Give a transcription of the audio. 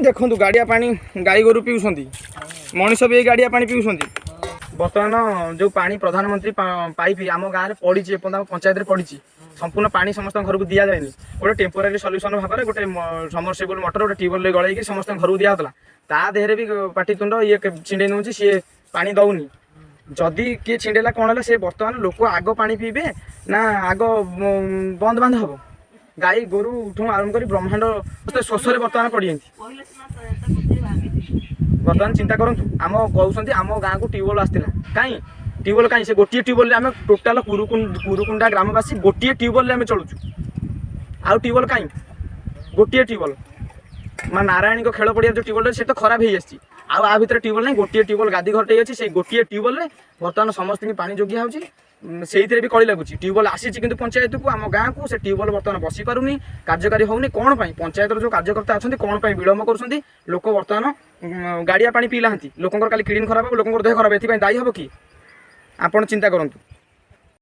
देखु गाड़िया पानी गाई गोरु पीउछंती मनीष भी गाड़िया पानी पीउछंती बर्तमान जो पानी प्रधानमंत्री पाइप आम गाँव में पड़ी पंचायत में पड़ी संपूर्ण पानी समस्त घर को दि जाए गोटे टेम्पोरारी सल्यूशन भाव में गोटे समरसेबल मोटर गोटे ट्यूबवेल गलैक समस्त घर को दिखाला ता देहरे भी पाटितुंड ये छिंडे नौ सी पानी दौनी जदि किए छिंडेला कौन है से बर्तमान लोक आग पानी पीबे ना आग बंद बांध हम गाई गोरु ठूँ आरंभ कर ब्रह्मांड शोष बर्तमान पड़ बर्तमान चिंता करूँ आम कहते आम गाँव को ट्यूबवेल आसाला कहीं ट्यूबवेल कहीं से गोटे ट्यूबवेल आम टोटाल कुरुकुंडा ग्रामवासी गोटे ट्यूबवेल आम चलुचु आउ ट्यूबवेल कहीं गोटे ट्यूबवेल माँ नारायणी को खेल पड़िया जो ट्यूबवेल से तो खराब हो जाए आ भितर ट्यूबवेल नहीं गोटे ट्यूबवेल गादी घरटे अच्छी से गोटे ट्यूबवेल बर्तमान समस्त पानी जोगिया होची से भी कली लगुच ट्यूबवेल आसी कि पंचायत को आम गाँव को से ट्यूबवेल बर्तमान बसी पारुनी कार्यकारी होनी कौन पंचायत जो कार्यकर्ता अच्छा कौन विलम्ब कर लोक बर्तमान गाड़िया पानी पीला लोक किडनी खराब लोक देह खराब एथि दायी हम कि आपण चिंता करूँ।